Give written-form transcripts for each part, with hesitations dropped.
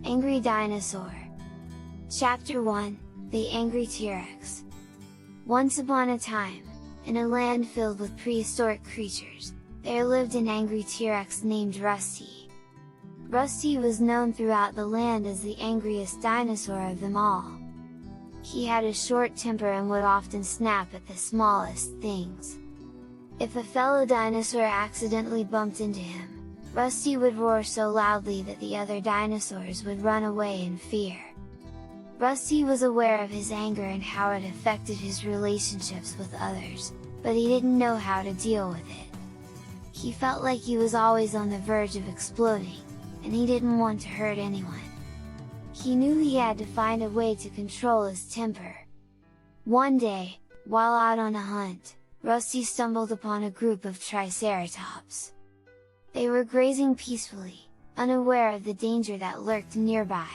Angry Dinosaur. Chapter 1, The Angry T-Rex. Once upon a time, in a land filled with prehistoric creatures, there lived an angry T-Rex named Rusty. Rusty was known throughout the land as the angriest dinosaur of them all. He had a short temper and would often snap at the smallest things. If a fellow dinosaur accidentally bumped into him, Rusty would roar so loudly that the other dinosaurs would run away in fear. Rusty was aware of his anger and how it affected his relationships with others, but he didn't know how to deal with it. He felt like he was always on the verge of exploding, and he didn't want to hurt anyone. He knew he had to find a way to control his temper. One day, while out on a hunt, Rusty stumbled upon a group of Triceratops. They were grazing peacefully, unaware of the danger that lurked nearby.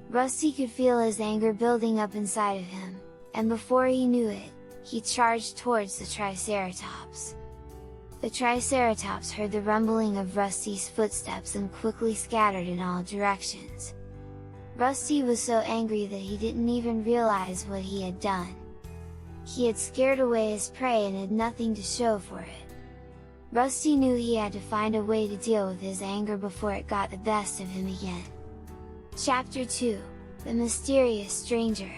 Rusty could feel his anger building up inside of him, and before he knew it, he charged towards the Triceratops. The Triceratops heard the rumbling of Rusty's footsteps and quickly scattered in all directions. Rusty was so angry that he didn't even realize what he had done. He had scared away his prey and had nothing to show for it. Rusty knew he had to find a way to deal with his anger before it got the best of him again. Chapter 2, The Mysterious Stranger.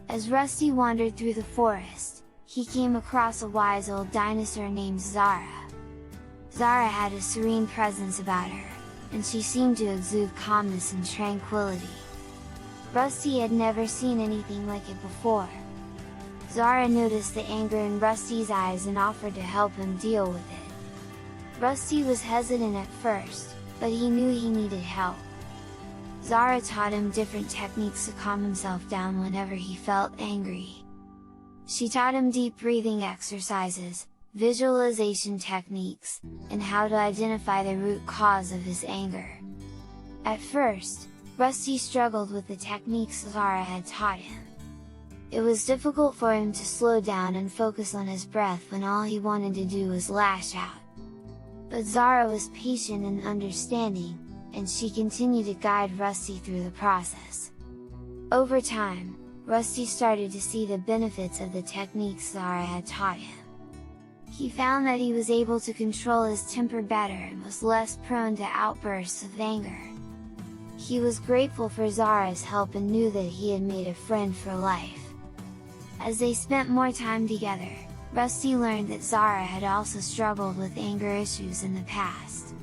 As Rusty wandered through the forest, he came across a wise old dinosaur named Zara. Zara had a serene presence about her, and she seemed to exude calmness and tranquility. Rusty had never seen anything like it before. Zara noticed the anger in Rusty's eyes and offered to help him deal with it. Rusty was hesitant at first, but he knew he needed help. Zara taught him different techniques to calm himself down whenever he felt angry. She taught him deep breathing exercises, visualization techniques, and how to identify the root cause of his anger. At first, Rusty struggled with the techniques Zara had taught him. It was difficult for him to slow down and focus on his breath when all he wanted to do was lash out. But Zara was patient and understanding, and she continued to guide Rusty through the process. Over time, Rusty started to see the benefits of the techniques Zara had taught him. He found that he was able to control his temper better and was less prone to outbursts of anger. He was grateful for Zara's help and knew that he had made a friend for life. As they spent more time together, Rusty learned that Zara had also struggled with anger issues in the past.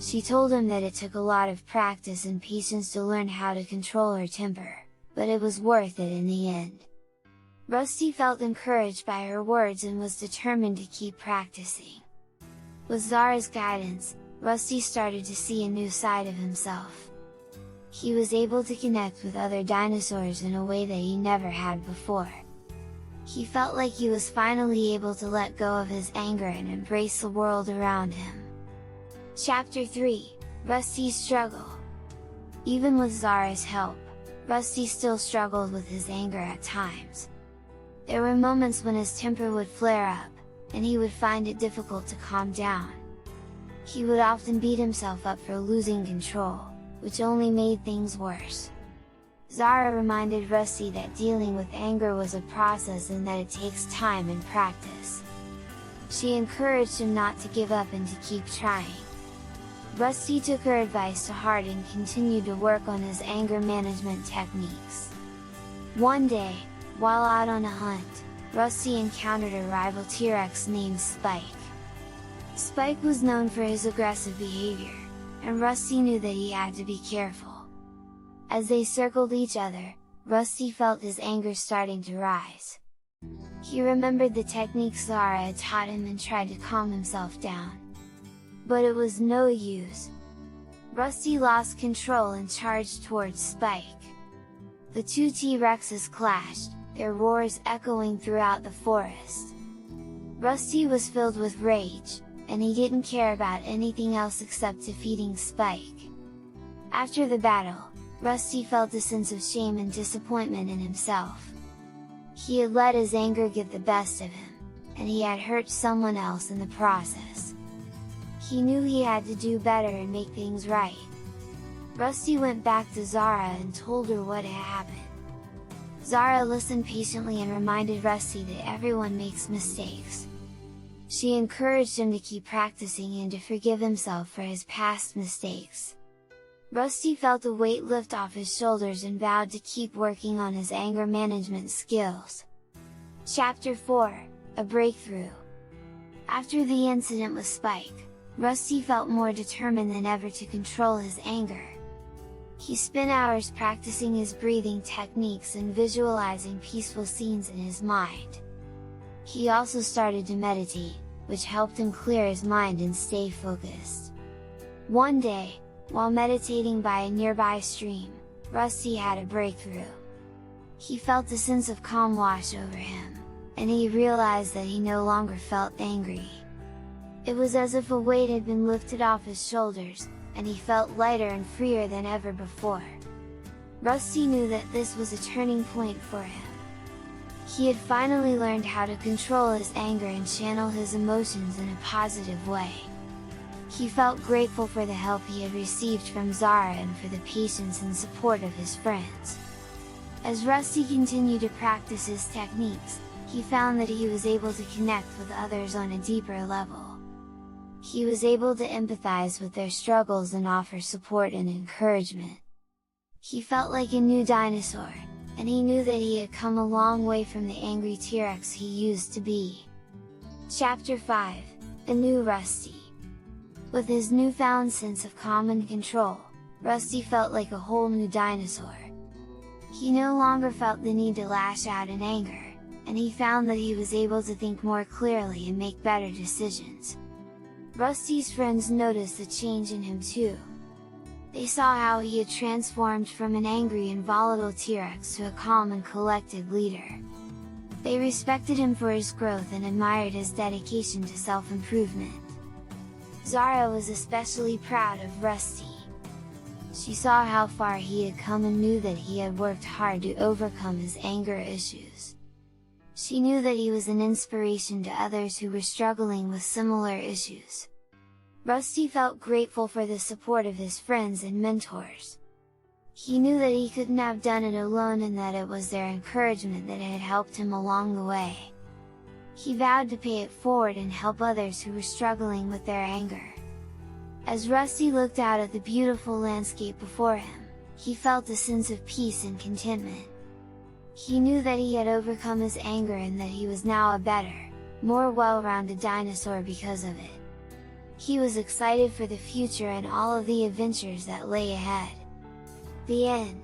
She told him that it took a lot of practice and patience to learn how to control her temper, but it was worth it in the end. Rusty felt encouraged by her words and was determined to keep practicing. With Zara's guidance, Rusty started to see a new side of himself. He was able to connect with other dinosaurs in a way that he never had before. He felt like he was finally able to let go of his anger and embrace the world around him. Chapter 3, Rusty's Struggle. Even with Zara's help, Rusty still struggled with his anger at times. There were moments when his temper would flare up, and he would find it difficult to calm down. He would often beat himself up for losing control, which only made things worse. Zara reminded Rusty that dealing with anger was a process and that it takes time and practice. She encouraged him not to give up and to keep trying. Rusty took her advice to heart and continued to work on his anger management techniques. One day, while out on a hunt, Rusty encountered a rival T-Rex named Spike. Spike was known for his aggressive behavior, and Rusty knew that he had to be careful. As they circled each other, Rusty felt his anger starting to rise. He remembered the techniques Zara had taught him and tried to calm himself down. But it was no use. Rusty lost control and charged towards Spike. The two T-Rexes clashed, their roars echoing throughout the forest. Rusty was filled with rage, and he didn't care about anything else except defeating Spike. After the battle, Rusty felt a sense of shame and disappointment in himself. He had let his anger get the best of him, and he had hurt someone else in the process. He knew he had to do better and make things right. Rusty went back to Zara and told her what had happened. Zara listened patiently and reminded Rusty that everyone makes mistakes. She encouraged him to keep practicing and to forgive himself for his past mistakes. Rusty felt a weight lift off his shoulders and vowed to keep working on his anger management skills. Chapter 4: A Breakthrough. After the incident with Spike, Rusty felt more determined than ever to control his anger. He spent hours practicing his breathing techniques and visualizing peaceful scenes in his mind. He also started to meditate, which helped him clear his mind and stay focused. One day, while meditating by a nearby stream, Rusty had a breakthrough. He felt a sense of calm wash over him, and he realized that he no longer felt angry. It was as if a weight had been lifted off his shoulders, and he felt lighter and freer than ever before. Rusty knew that this was a turning point for him. He had finally learned how to control his anger and channel his emotions in a positive way. He felt grateful for the help he had received from Zara and for the patience and support of his friends. As Rusty continued to practice his techniques, he found that he was able to connect with others on a deeper level. He was able to empathize with their struggles and offer support and encouragement. He felt like a new dinosaur, and he knew that he had come a long way from the angry T-Rex he used to be. Chapter 5: The New Rusty. With his newfound sense of calm and control, Rusty felt like a whole new dinosaur. He no longer felt the need to lash out in anger, and he found that he was able to think more clearly and make better decisions. Rusty's friends noticed the change in him too. They saw how he had transformed from an angry and volatile T-Rex to a calm and collected leader. They respected him for his growth and admired his dedication to self-improvement. Zara was especially proud of Rusty. She saw how far he had come and knew that he had worked hard to overcome his anger issues. She knew that he was an inspiration to others who were struggling with similar issues. Rusty felt grateful for the support of his friends and mentors. He knew that he couldn't have done it alone and that it was their encouragement that had helped him along the way. He vowed to pay it forward and help others who were struggling with their anger. As Rusty looked out at the beautiful landscape before him, he felt a sense of peace and contentment. He knew that he had overcome his anger and that he was now a better, more well-rounded dinosaur because of it. He was excited for the future and all of the adventures that lay ahead. The end.